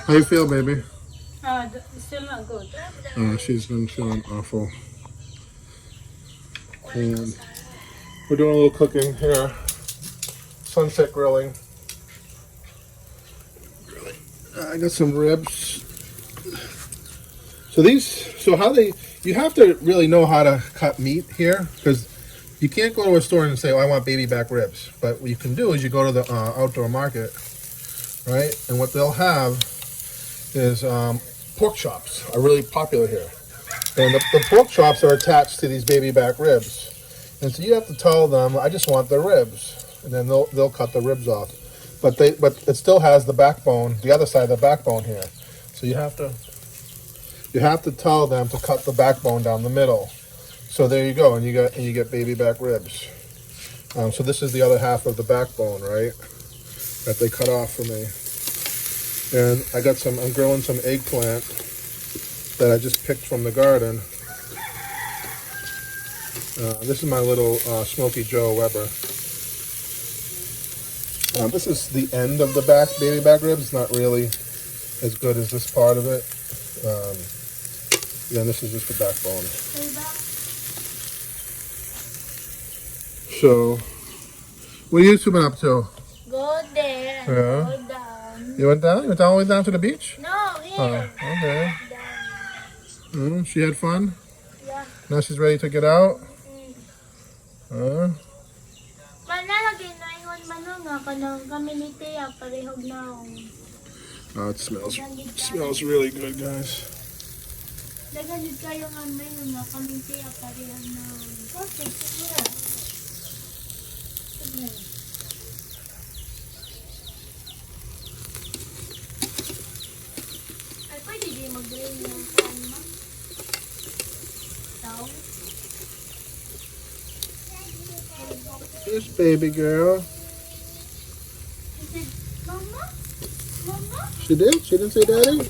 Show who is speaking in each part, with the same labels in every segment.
Speaker 1: How you feel, baby?
Speaker 2: Still not good.
Speaker 1: She's been feeling awful. And we're doing a little cooking here. Sunset grilling. I got some ribs. You have to really know how to cut meat here, because you can't go to a store and say, oh, I want baby back ribs. But what you can do is you go to the outdoor market, right? And what they'll have is pork chops are really popular here. And the pork chops are attached to these baby back ribs. And so you have to tell them, I just want the ribs. And then they'll cut the ribs off. But it still has the backbone, the other side of the backbone here. So you have to tell them to cut the backbone down the middle. So there you go, and you get baby back ribs. So this is the other half of the backbone, right? That they cut off for me. And I'm grilling some eggplant that I just picked from the garden. This is my little Smoky Joe Weber. This is the end of the baby back ribs. It's not really as good as this part of it. This is just the backbone. So, what are you two been up to?
Speaker 2: Go there and go down.
Speaker 1: You went down? You went all the way down to the beach?
Speaker 2: No, here.
Speaker 1: Oh, okay. She had fun?
Speaker 2: Yeah.
Speaker 1: Now she's ready to get out?
Speaker 2: Manalagay na iwan manunga ka ng community parehog na.
Speaker 1: Oh, it smells really good, guys.
Speaker 2: Daganid kayo nga na community parehog na. Okay, ay, pwede di mag-grill yung pan mo? Down?
Speaker 1: This baby girl.
Speaker 2: She said, Mama? Mama?
Speaker 1: She did? She didn't say daddy?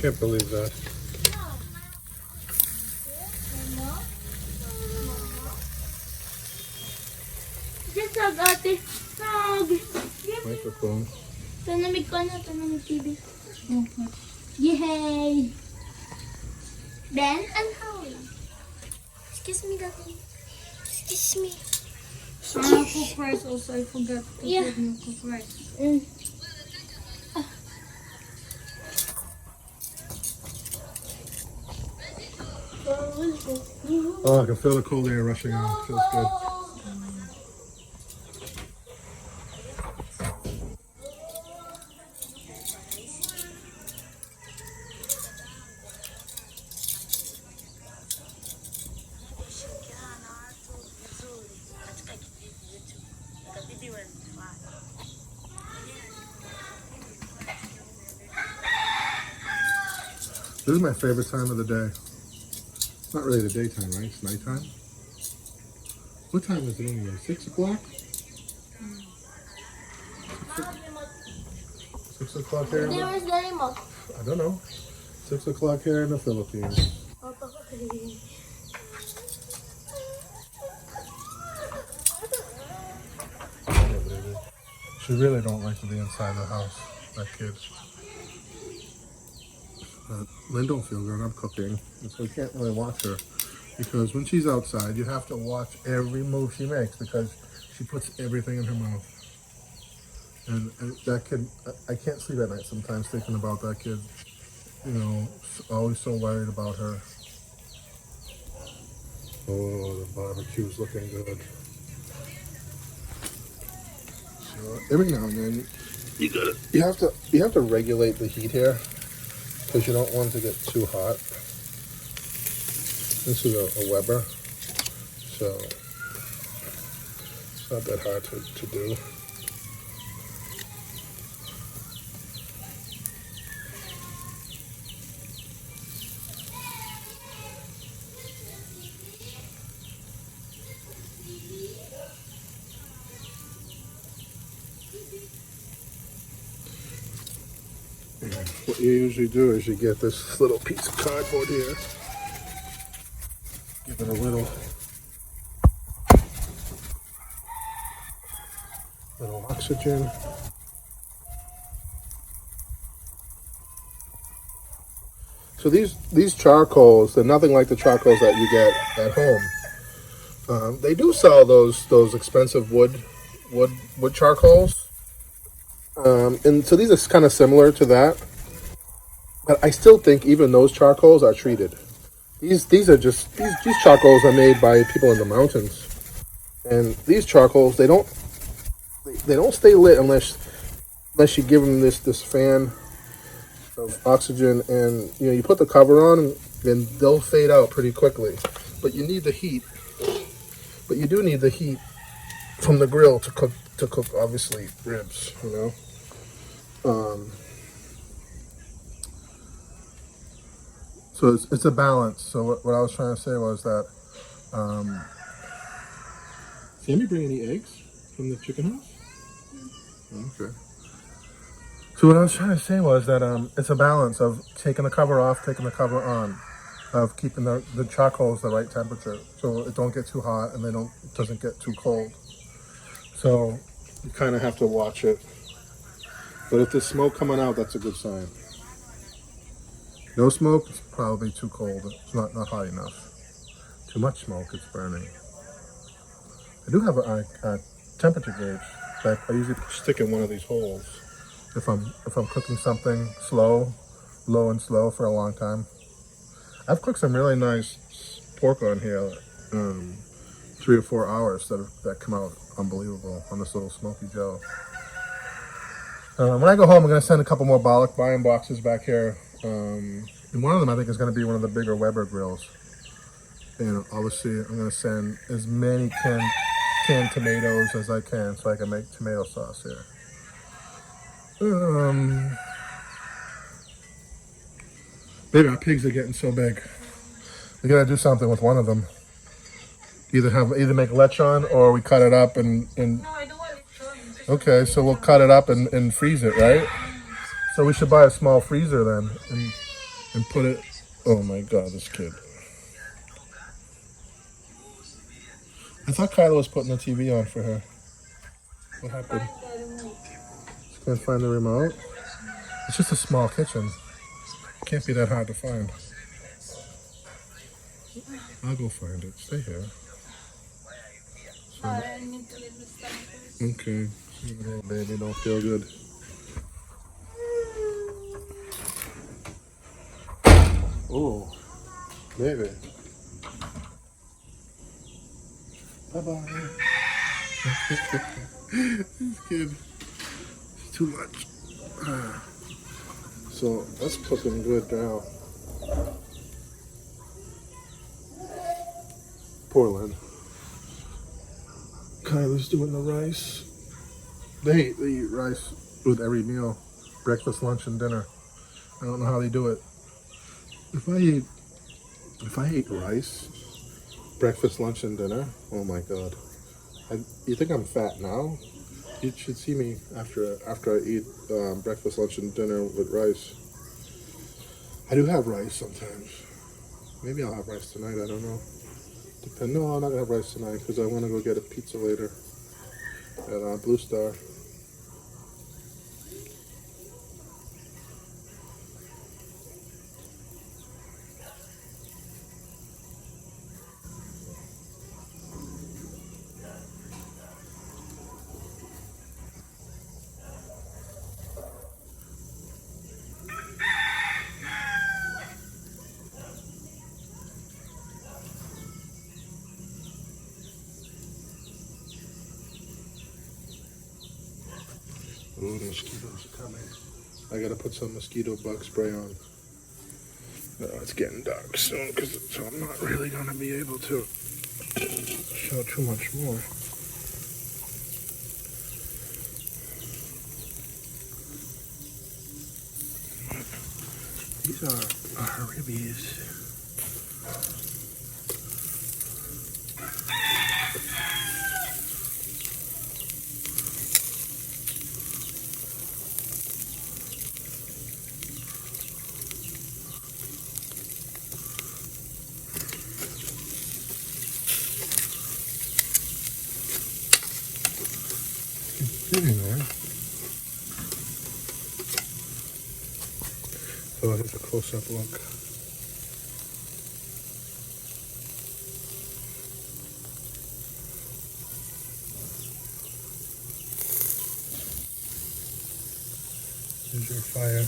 Speaker 1: Can't believe that.
Speaker 2: Mama? Just hug, ate. Hug.
Speaker 1: Microphone.
Speaker 2: Tanamig ka na, tanamig TV. Yay! Ben and Howie. Excuse me, Daddy. Excuse me.
Speaker 3: Cook rice also, I forgot to
Speaker 2: Yeah.
Speaker 3: put new cook rice.
Speaker 1: Oh, I can feel the cold air rushing out. Feels good. This is my favorite time of the day. It's not really the daytime, right? It's nighttime. What time is it anyway? 6 o'clock? 6 o'clock here?
Speaker 2: Where is the remote?
Speaker 1: I don't know. 6 o'clock here in the Philippines. She really don't like to be inside the house, that kid. But Lynn don't feel good. I'm cooking, and so we can't really watch her, because when she's outside, you have to watch every move she makes, because she puts everything in her mouth. And that kid, I can't sleep at night sometimes thinking about that kid. You know, always so worried about her. Oh, the barbecue's looking good. So every now and then, you have to regulate the heat here, because you don't want it to get too hot. This is a Weber, so it's not that hard to do. What you usually do is you get this little piece of cardboard here, give it a little oxygen, So these charcoals, they're nothing like the charcoals that you get at home. They do sell those expensive wood charcoals, and so these are kind of similar to that. But I still think even those charcoals are treated. These are just these charcoals are made by people in the mountains, and these charcoals they don't stay lit unless you give them this fan of oxygen, and you put the cover on, and they'll fade out pretty quickly. But you need the heat. But you do need the heat from the grill to cook obviously ribs. So it's a balance. So what I was trying to say was that. Sammy bring any eggs from the chicken house? Okay. So what I was trying to say was that it's a balance of taking the cover off, taking the cover on, of keeping the charcoals the right temperature, so it don't get too hot and it doesn't get too cold. So you kind of have to watch it. But if there's smoke coming out, that's a good sign. No smoke, it's probably too cold. It's not hot enough. Too much smoke, it's burning. I do have a temperature gauge that I usually stick in one of these holes if I'm cooking something low and slow for a long time. I've cooked some really nice pork on here, 3 or 4 hours that come out unbelievable on this little smoky Joe. When I go home, I'm going to send a couple more buying boxes back here. And one of them I think is going to be one of the bigger Weber grills. And obviously I'm going to send as many canned tomatoes as I can so I can make tomato sauce here. Baby, our pigs are getting so big. We gotta do something with one of them. Either make lechon or we cut it up and
Speaker 3: No, I don't want it.
Speaker 1: okay, so we'll cut it up and freeze it, right? So we should buy a small freezer then and put it. Oh my God, this kid! I thought Kyla was putting the TV on for her. What happened? She can't find the remote. It's just a small kitchen. Can't be that hard to find. I'll go find it. Stay here.
Speaker 3: I need to leave the stuff first.
Speaker 1: Okay. Oh, baby, don't feel good. Oh, baby. Bye-bye. This kid. It's too much. So that's cooking good now. Poor Lynn. Kyla's doing the rice. They eat rice with every meal. Breakfast, lunch, and dinner. I don't know how they do it. If I ate rice, breakfast, lunch, and dinner, oh my God. You think I'm fat now? You should see me after I eat breakfast, lunch, and dinner with rice. I do have rice sometimes. Maybe I'll have rice tonight. I don't know. No, I'm not gonna have rice tonight because I want to go get a pizza later at Blue Star. Ooh, the mosquitoes are coming. I gotta put some mosquito bug spray on. It's getting dark soon, so I'm not really gonna be able to show too much more. These are ribbies. Sitting there. So here's a close-up look. There's your fire.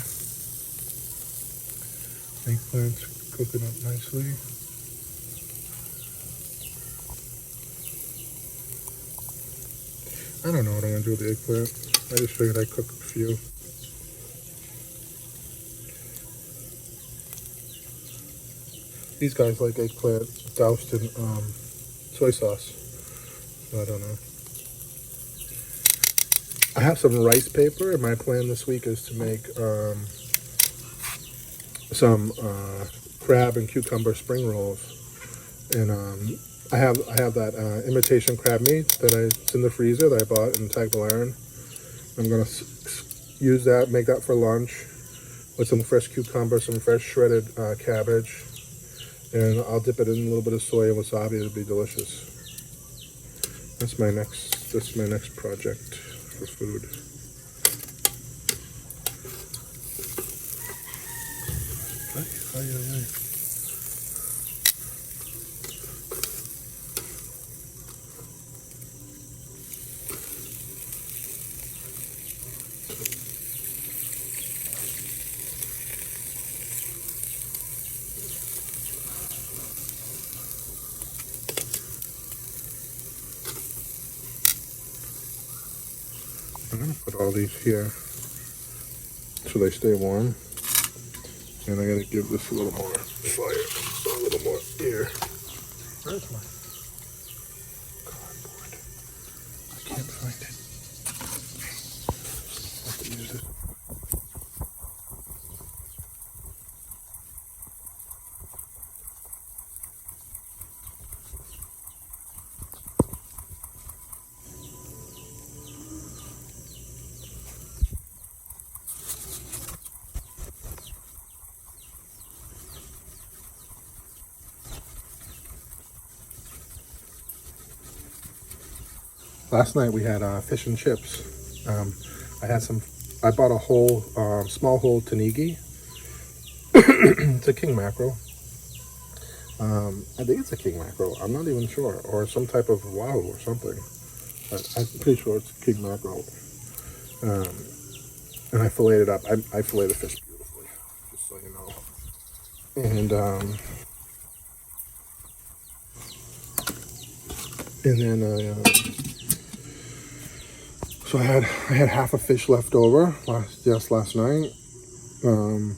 Speaker 1: Eggplant's cooking up nicely. I don't know what I'm gonna do with the eggplant. I just figured I'd cook a few. These guys like eggplant doused in soy sauce. So I don't know. I have some rice paper, and my plan this week is to make some crab and cucumber spring rolls. And I have that imitation crab meat it's in the freezer that I bought in Tagbilaran. I'm gonna use that, make that for lunch with some fresh cucumber, some fresh shredded cabbage, and I'll dip it in a little bit of soy and wasabi. It'll be delicious. That's my next project for food. Ay, ay, ay, ay. I'm gonna put all these here so they stay warm. And I gotta give this a little more fire, a little more air. Where's my cardboard? I can't find it. I have to use it. Last night we had fish and chips. I bought a whole, small whole tanigi. It's a king mackerel. I think it's a king mackerel. I'm not even sure. Or some type of wahoo or something. But I'm pretty sure it's king mackerel. And I filleted it up. I fillet the fish beautifully, just so you know. And then so I had half a fish left over last night, and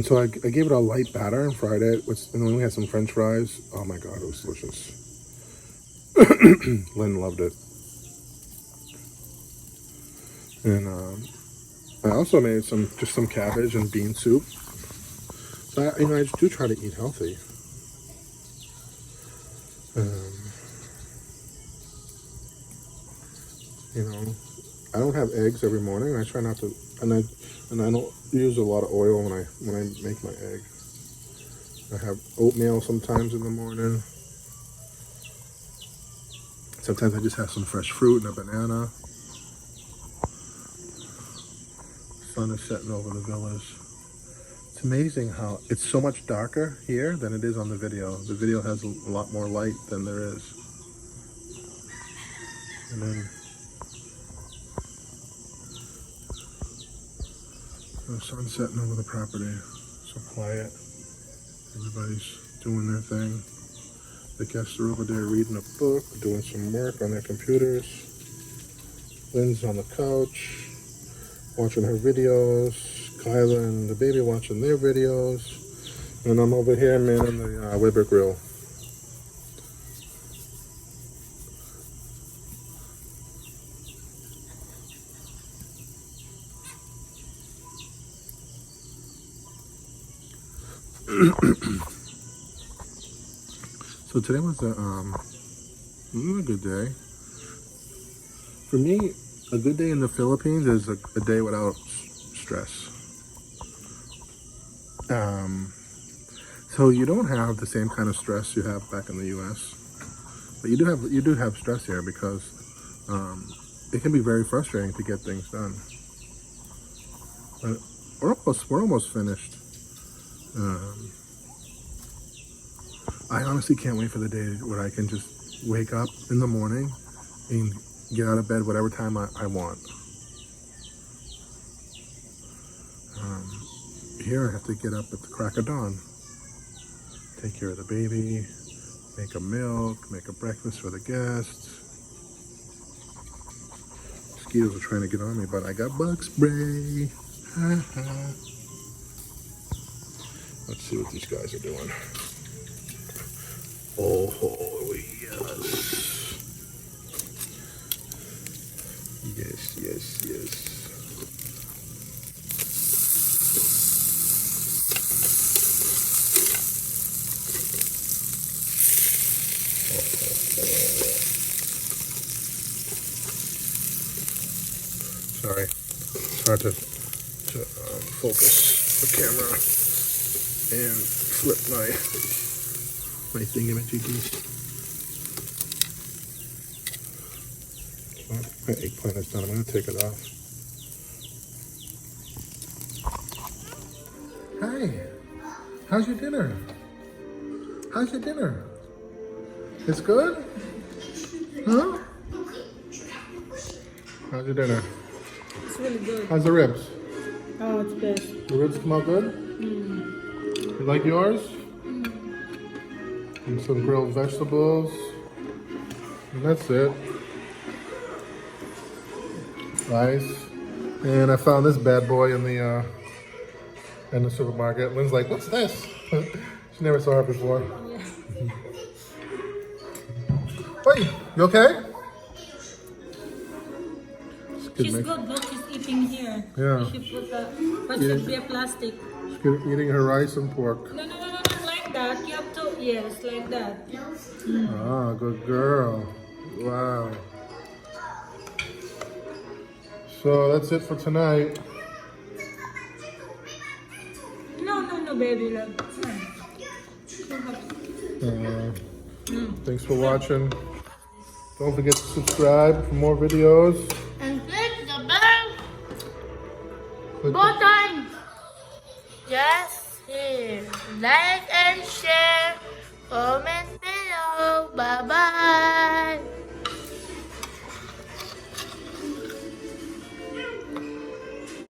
Speaker 1: so I gave it a light batter and fried it. And then we had some French fries. Oh my god, it was delicious. Lynn loved it. And I also made some cabbage and bean soup. So I do try to eat healthy. I don't have eggs every morning. I try not to, and I don't use a lot of oil when I make my egg. I have oatmeal sometimes in the morning. Sometimes I just have some fresh fruit and a banana. Sun is setting over the villas. It's amazing how it's so much darker here than it is on the video. The video has a lot more light than there is. And then the sun's setting over the property. So quiet. Everybody's doing their thing. The guests are over there reading a book, doing some work on their computers. Lynn's on the couch, watching her videos. Kyla and the baby watching their videos. And I'm over here manning the Weber grill. So today was a good day. For me, a good day in the Philippines is a day without stress. So you don't have the same kind of stress you have back in the U.S., but you do have stress here because it can be very frustrating to get things done. But we're almost finished. I honestly can't wait for the day where I can just wake up in the morning and get out of bed whatever time I want. Here I have to get up at the crack of dawn, take care of the baby, make a milk, make a breakfast for the guests. Mosquitoes are trying to get on me, but I got bug spray. Let's see what these guys are doing. Oh, yes. Yes, yes, yes. Sorry, it's hard to focus the camera and flip my thingamajiggies. My eggplant is done. I'm going to take it off. Hi, how's your dinner? How's your dinner? It's good? Huh? How's your dinner?
Speaker 3: It's really good.
Speaker 1: How's the ribs?
Speaker 3: Oh, it's good.
Speaker 1: The ribs come out good? You like yours? And some grilled vegetables. And that's it. Rice. And I found this bad boy in the supermarket. Lynn's like, what's this? She never saw it before. Wait, you okay?
Speaker 3: She's good, look, she's eating here.
Speaker 1: Yeah.
Speaker 3: She put but should be a plastic.
Speaker 1: She's eating her rice and pork.
Speaker 3: No, not like that. You have to, yes, like that.
Speaker 1: Ah, good girl. Wow. So that's it for tonight.
Speaker 3: No, baby, look.
Speaker 1: Thanks for watching. Don't forget to subscribe for more videos.
Speaker 2: And click the bell
Speaker 1: Click the-
Speaker 2: button. Yes, here. Like and share. Comment below. Bye-bye.